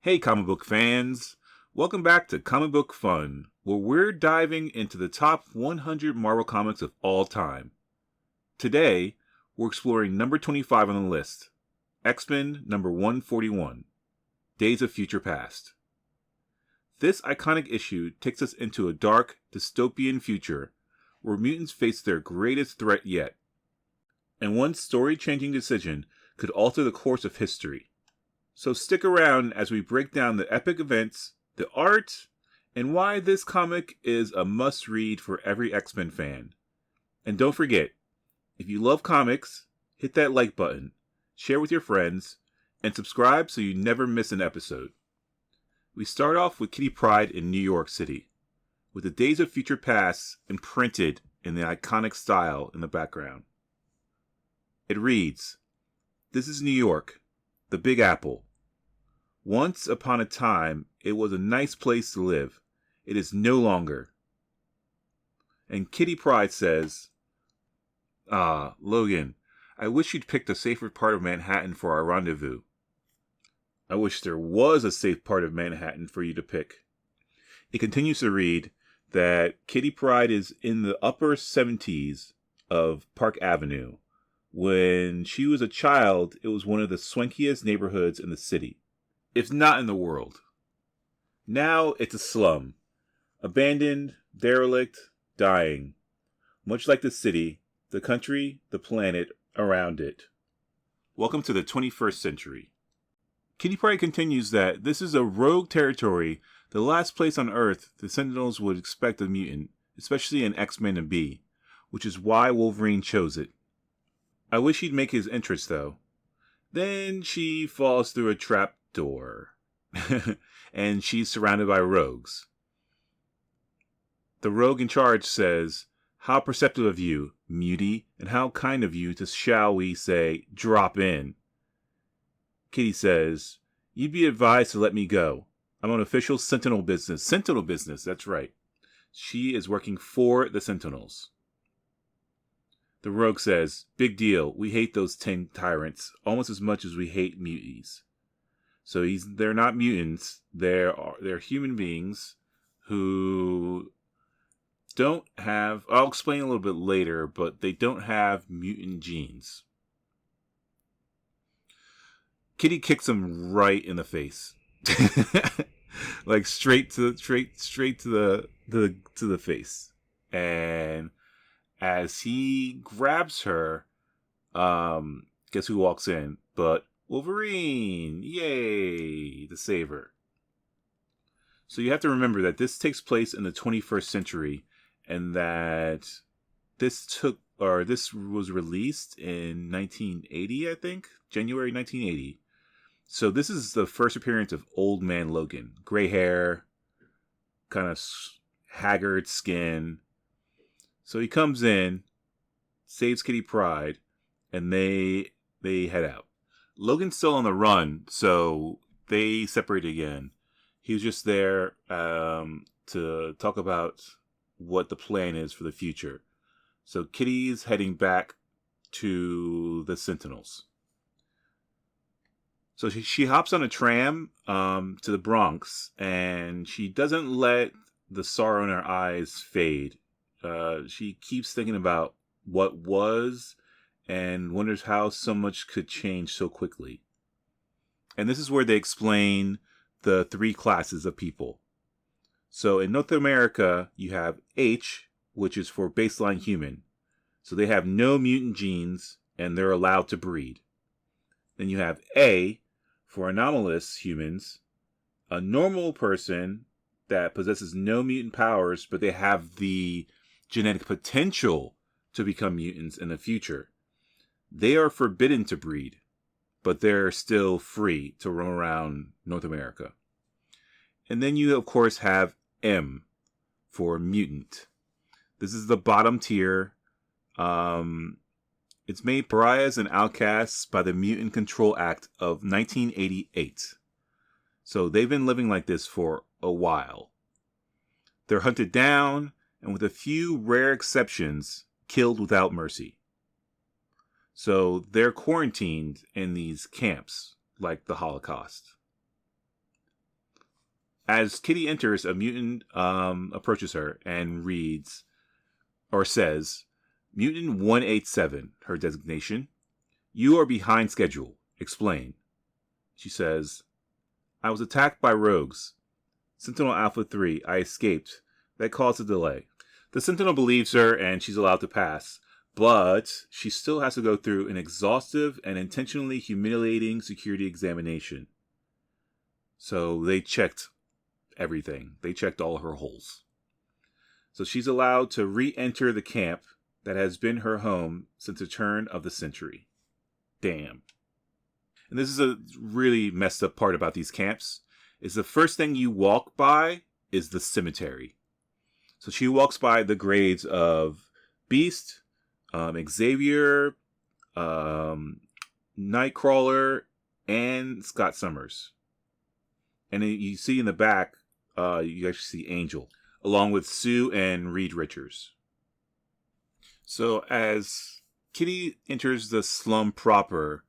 Hey, comic book fans! Welcome back to Comic Book Fun, where we're diving into the top 100 Marvel comics of all time. Today, we're exploring number 25 on the list, X-Men number 141, Days of Future Past. This iconic issue takes us into a dark, dystopian future where mutants face their greatest threat yet. And one story-changing decision could alter the course of history. So stick around as we break down the epic events, the art, and why this comic is a must-read for every X-Men fan. And don't forget, if you love comics, hit that like button, share with your friends, and subscribe so you never miss an episode. We start off with Kitty Pryde in New York City, with the Days of Future Past imprinted in the iconic style in the background. It reads, "This is New York, the Big Apple. Once upon a time, it was a nice place to live. It is no longer." And Kitty Pryde says, Logan, I wish you'd picked a safer part of Manhattan for our rendezvous. I wish there was a safe part of Manhattan for you to pick." It continues to read that Kitty Pryde is in the upper 70s of Park Avenue. When she was a child, it was one of the swankiest neighborhoods in the city, if not in the world. Now it's a slum, abandoned, derelict, dying. Much like the city, the country, the planet around it. Welcome to the 21st century. Kitty Pryde continues that this is a rogue territory, the last place on Earth the Sentinels would expect a mutant, especially an X-Men to be, which is why Wolverine chose it. I wish he'd make his entrance, though. Then she falls through a trap door, and she's surrounded by rogues. The rogue in charge says, "How perceptive of you, mutie, and how kind of you to, shall we say, drop in." Kitty says, "You'd be advised to let me go. I'm on official Sentinel business." Sentinel business, that's right. She is working for the Sentinels. The rogue says, "Big deal. We hate those 10 tyrants almost as much as we hate muties." So they're not mutants. They're human beings who don't have, I'll explain a little bit later, but they don't have mutant genes. Kitty kicks him right in the face. Like straight to the face. And as he grabs her, guess who walks in? But Wolverine! Yay! To save her. So you have to remember that this takes place in the 21st century, and that this was released in 1980, I think, January 1980. So this is the first appearance of Old Man Logan. Gray hair, kind of haggard skin. So he comes in, saves Kitty Pryde, and they head out. Logan's still on the run, so they separate again. He was just there to talk about what the plan is for the future. So Kitty's heading back to the Sentinels. So she hops on a tram to the Bronx, and she doesn't let the sorrow in her eyes fade. She keeps thinking about what was and wonders how so much could change so quickly. And this is where they explain the 3 classes of people. So in North America, you have H, which is for baseline human. So they have no mutant genes, and they're allowed to breed. Then you have A, for anomalous humans, a normal person that possesses no mutant powers, but they have the genetic potential to become mutants in the future. They are forbidden to breed, but they're still free to roam around North America. And then you, of course, have M for mutant. This is the bottom tier. It's made pariahs and outcasts by the Mutant Control Act of 1988. So they've been living like this for a while. They're hunted down, and with a few rare exceptions, killed without mercy. So they're quarantined in these camps, like the Holocaust. As Kitty enters, a mutant approaches her and reads, or says, Mutant 187, her designation. You are behind schedule. Explain. She says, I was attacked by rogues. Sentinel Alpha 3, I escaped. That caused a delay. The Sentinel believes her and she's allowed to pass, but she still has to go through an exhaustive and intentionally humiliating security examination. So they checked everything. They checked all her holes. So she's allowed to re-enter the camp that has been her home since the turn of the century. Damn. And this is a really messed up part about these camps, is the first thing you walk by is the cemetery. So she walks by the graves of Beast, Xavier, Nightcrawler, and Scott Summers. And then you see in the back, you actually see Angel, along with Sue and Reed Richards. So as Kitty enters the slum proper,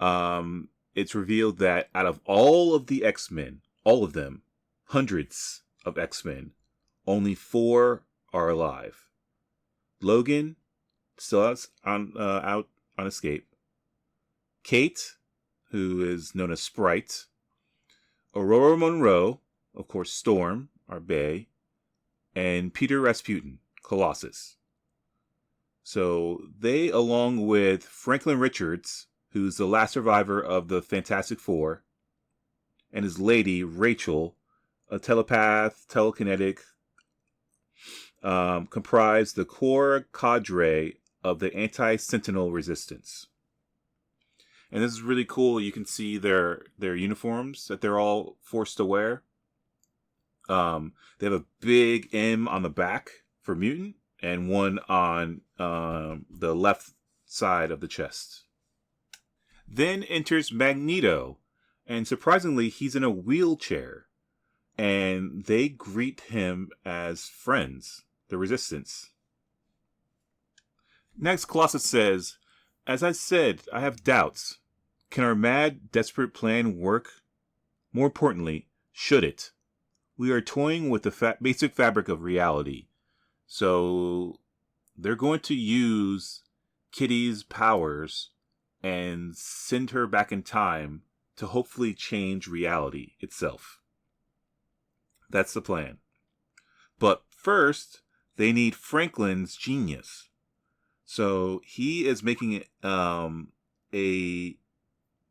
it's revealed that out of all of the X-Men, all of them, hundreds of X-Men, only 4 are alive. Logan, still out on escape. Kate, who is known as Sprite. Aurora Monroe, of course Storm, our Bay. And Peter Rasputin, Colossus. So they, along with Franklin Richards, who's the last survivor of the Fantastic Four, and his lady, Rachel, a telepath, telekinetic, comprise the core cadre of the anti-Sentinel resistance. And this is really cool. You can see their uniforms that they're all forced to wear. They have a big M on the back for mutant and one on the left side of the chest. Then enters Magneto, and surprisingly, he's in a wheelchair. And they greet him as friends, the Resistance. Next, Colossus says, as I said, I have doubts. Can our mad, desperate plan work? More importantly, should it? We are toying with the basic fabric of reality. So they're going to use Kitty's powers and send her back in time to hopefully change reality itself. That's the plan. But first, they need Franklin's genius. So he is making a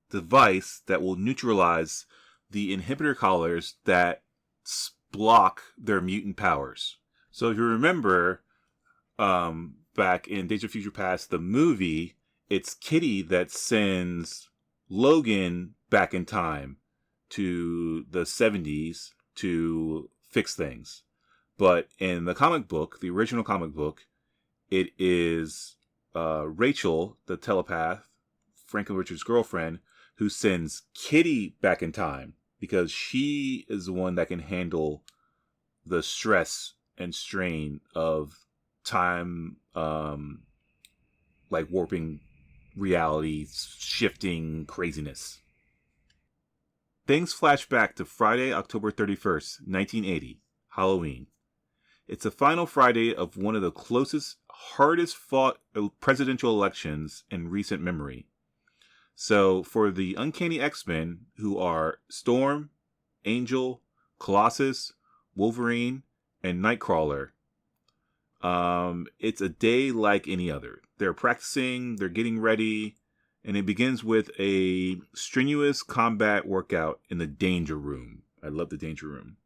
device that will neutralize the inhibitor collars that block their mutant powers. So if you remember, back in Days of Future Past, the movie, it's Kitty that sends Logan back in time to the 70s to fix things. But in the comic book, the original comic book, it is Rachel, the telepath, Franklin Richards' girlfriend, who sends Kitty back in time because she is the one that can handle the stress and strain of time, like warping reality, shifting craziness. Things flash back to Friday, October 31st, 1980, Halloween. It's the final Friday of one of the closest, hardest fought presidential elections in recent memory. So for the Uncanny X-Men, who are Storm, Angel, Colossus, Wolverine, and Nightcrawler, it's a day like any other. They're practicing, they're getting ready, and it begins with a strenuous combat workout in the Danger Room. I love the Danger Room.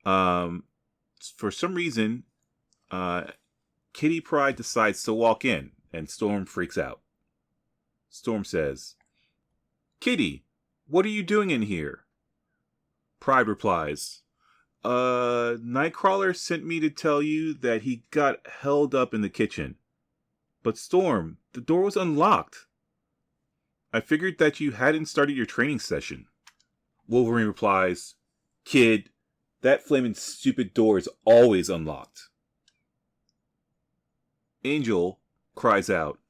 For some reason, Kitty Pryde decides to walk in, and Storm freaks out. Storm says, Kitty, what are you doing in here? Pryde replies, Nightcrawler sent me to tell you that he got held up in the kitchen. But Storm, the door was unlocked. I figured that you hadn't started your training session. Wolverine replies, Kid, that flaming stupid door is always unlocked. Angel cries out,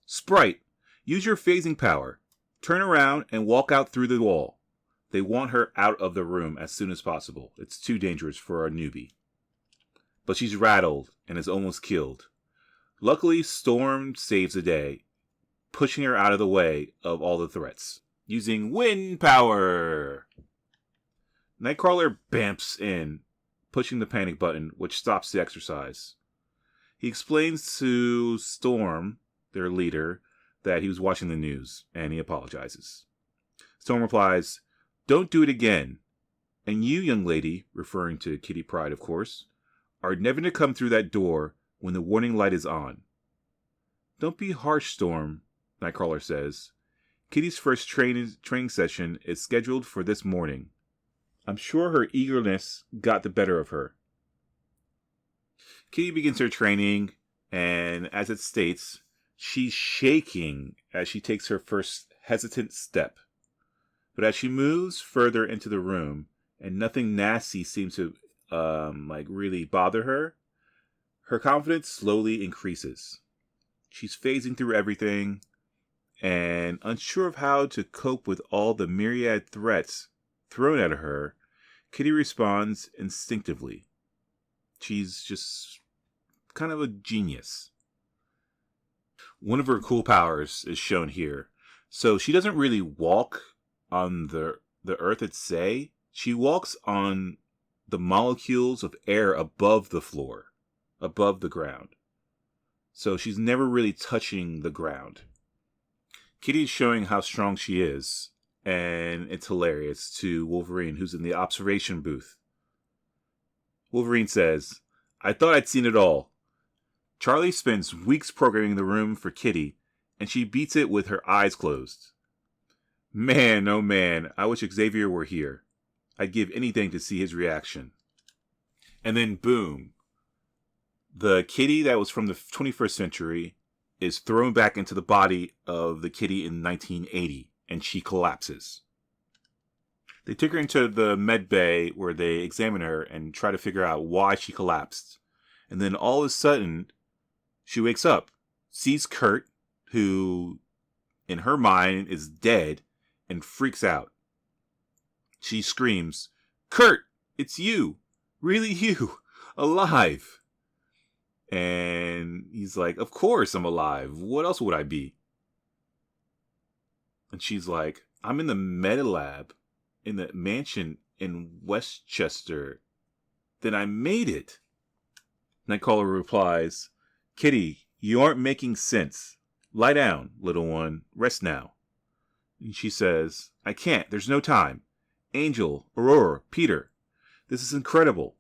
Sprite, use your phasing power. Turn around and walk out through the wall. They want her out of the room as soon as possible. It's too dangerous for a newbie. But she's rattled and is almost killed. Luckily, Storm saves the day, pushing her out of the way of all the threats, using wind power. Nightcrawler bamps in, pushing the panic button, which stops the exercise. He explains to Storm, their leader, that he was watching the news, and he apologizes. Storm replies, "Don't do it again. And you, young lady," referring to Kitty Pryde, of course, "are never to come through that door when the warning light is on." "Don't be harsh, Storm," Nightcrawler says. "Kitty's first training session is scheduled for this morning. I'm sure her eagerness got the better of her." Kitty begins her training, and as it states, she's shaking as she takes her first hesitant step. But as she moves further into the room, and nothing nasty seems to really bother her, her confidence slowly increases. She's phasing through everything, and unsure of how to cope with all the myriad threats thrown at her, Kitty responds instinctively. She's just kind of a genius. One of her cool powers is shown here. So she doesn't really walk on the earth itself. She walks on the molecules of air above the floor, above the ground. So she's never really touching the ground. Kitty's showing how strong she is, and it's hilarious to Wolverine, who's in the observation booth. Wolverine says, "I thought I'd seen it all." Charlie spends weeks programming the room for Kitty, and she beats it with her eyes closed. Man, oh man, I wish Xavier were here. I'd give anything to see his reaction. And then boom. The Kitty that was from the 21st century is thrown back into the body of the Kitty in 1980, and she collapses. They take her into the med bay where they examine her and try to figure out why she collapsed. And then all of a sudden, she wakes up, sees Kurt, who in her mind is dead, and freaks out. She screams, "Kurt, it's you! Really you! Alive!" And he's like, "Of course I'm alive. What else would I be?" And she's like, "I'm in the Meta Lab in the mansion in Westchester. Then I made it." Nightcrawler replies, "Kitty, you aren't making sense. Lie down, little one. Rest now." And she says, "I can't. There's no time. Angel, Aurora, Peter. This is incredible.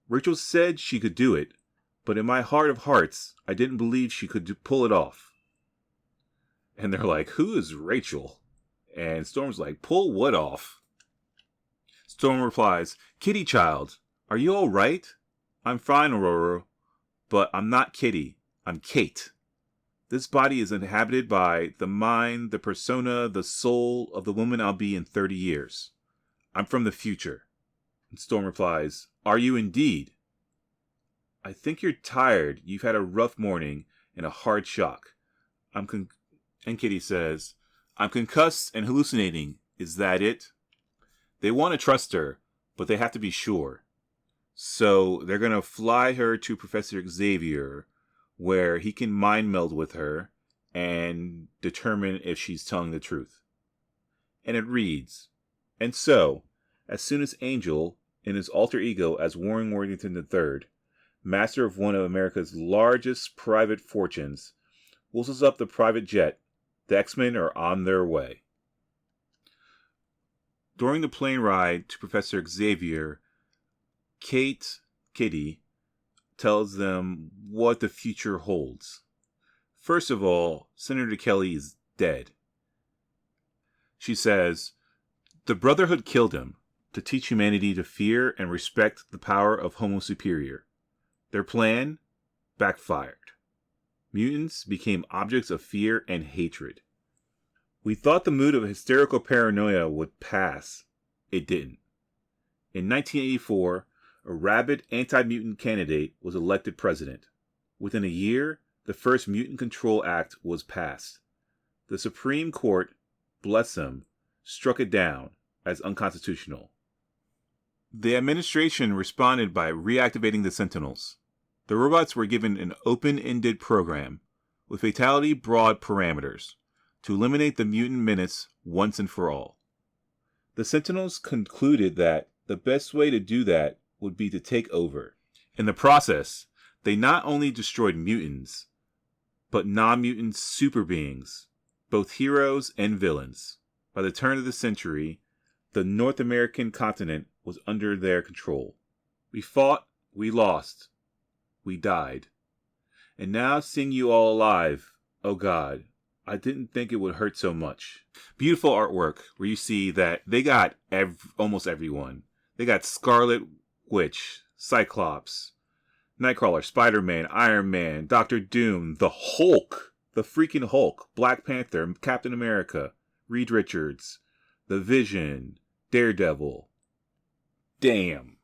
Rachel said she could do it, but in my heart of hearts, I didn't believe she could pull it off." And they're like, "Who is Rachel?" And Storm's like, "Pull what off?" Storm replies, "Kitty child, are you all right?" "I'm fine, Aurora, but I'm not Kitty. I'm Kate. This body is inhabited by the mind, the persona, the soul of the woman I'll be in 30 years. I'm from the future." And Storm replies, "Are you indeed?" "I think you're tired. You've had a rough morning and a hard shock." And Kitty says, "I'm concussed and hallucinating. Is that it?" They want to trust her, but they have to be sure. So they're going to fly her to Professor Xavier, where he can mind meld with her and determine if she's telling the truth. And it reads, "And so, as soon as Angel, in his alter ego as Warren Worthington III, master of one of America's largest private fortunes, whistles up the private jet, the X-Men are on their way." During the plane ride to Professor Xavier, Kitty, tells them what the future holds. First of all, Senator Kelly is dead. She says, "The Brotherhood killed him to teach humanity to fear and respect the power of Homo Superior. Their plan backfired. Mutants became objects of fear and hatred. We thought the mood of hysterical paranoia would pass. It didn't. In 1984, a rabid anti-mutant candidate was elected president. Within a year, the first Mutant Control Act was passed. The Supreme Court, bless them, struck it down, as unconstitutional. The administration responded by reactivating the Sentinels. The robots were given an open-ended program with fatality broad parameters to eliminate the mutant menace once and for all. The Sentinels concluded that the best way to do that would be to take over. In the process, they not only destroyed mutants, but non-mutant super beings, both heroes and villains. By the turn of the century, the North American continent was under their control. We fought, we lost, we died. And now seeing you all alive, oh God, I didn't think it would hurt so much. Beautiful artwork where you see that they got almost everyone. They got Scarlet Witch, Cyclops, Nightcrawler, Spider-Man, Iron Man, Doctor Doom, the Hulk, the freaking Hulk, Black Panther, Captain America, Reed Richards, the Vision, Daredevil. Damn.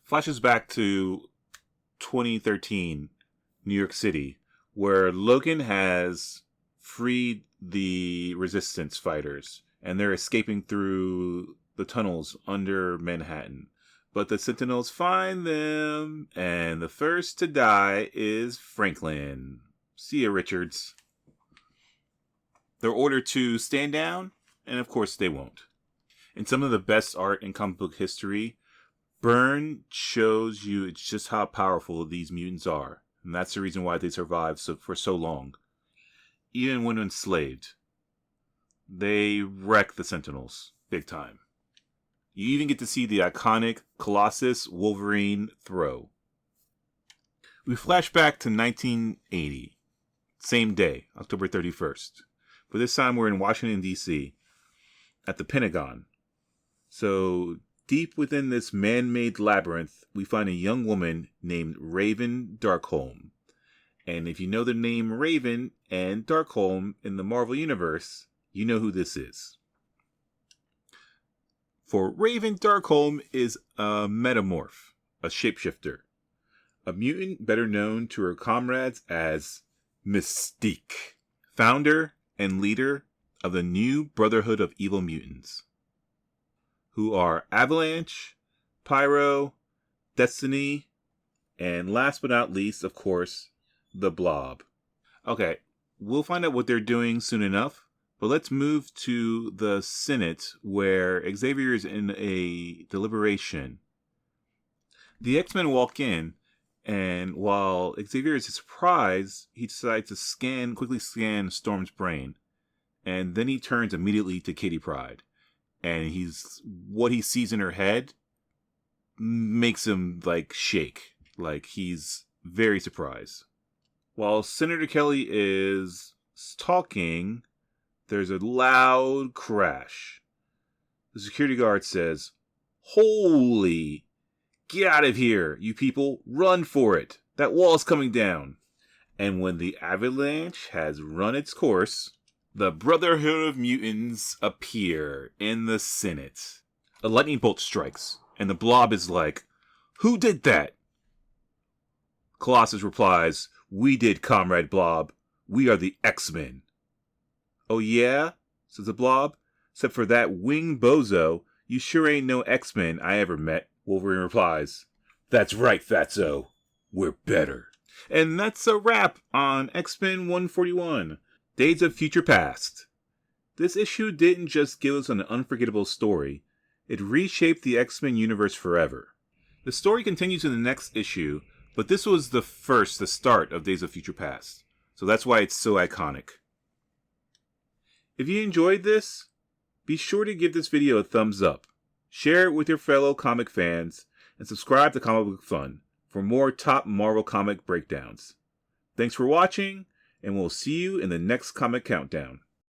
Flashes back to 2013, New York City, where Logan has freed the resistance fighters, and they're escaping through the tunnels under Manhattan. But the Sentinels find them, and the first to die is Franklin. See ya, Richards. They're ordered to stand down, and of course they won't. In some of the best art in comic book history, Byrne shows you just how powerful these mutants are. And that's the reason why they survived for so long. Even when enslaved, they wreck the Sentinels big time. You even get to see the iconic Colossus Wolverine throw. We flash back to 1980, same day, October 31st. But this time we're in Washington, D.C., at the Pentagon. So deep within this man-made labyrinth, we find a young woman named Raven Darkholme. And if you know the name Raven and Darkholme in the Marvel Universe, you know who this is. For Raven Darkholme is a metamorph, a shapeshifter, a mutant better known to her comrades as Mystique, founder and leader of the new Brotherhood of Evil Mutants, who are Avalanche, Pyro, Destiny, and last but not least, of course, the Blob. Okay, we'll find out what they're doing soon enough. But let's move to the Senate, where Xavier is in a deliberation. The X-Men walk in, and while Xavier is surprised, he decides to quickly scan Storm's brain. And then he turns immediately to Kitty Pryde. And what he sees in her head makes him, shake. He's very surprised. While Senator Kelly is talking, there's a loud crash. The security guard says, "Holy! Get out of here, you people! Run for it! That wall's coming down!" And when the avalanche has run its course, the Brotherhood of Mutants appear in the Senate. A lightning bolt strikes, and the Blob is like, "Who did that?" Colossus replies, "We did, Comrade Blob. We are the X-Men." "Oh yeah?" says the Blob. "Except for that wing bozo, you sure ain't no X-Men I ever met," Wolverine replies. "That's right, Fatso. We're better." And that's a wrap on X-Men 141, Days of Future Past. This issue didn't just give us an unforgettable story, it reshaped the X-Men universe forever. The story continues in the next issue, but this was the start of Days of Future Past, so that's why it's so iconic. If you enjoyed this, be sure to give this video a thumbs up, share it with your fellow comic fans, and subscribe to Comic Book Fun for more top Marvel comic breakdowns. Thanks for watching, and we'll see you in the next comic countdown.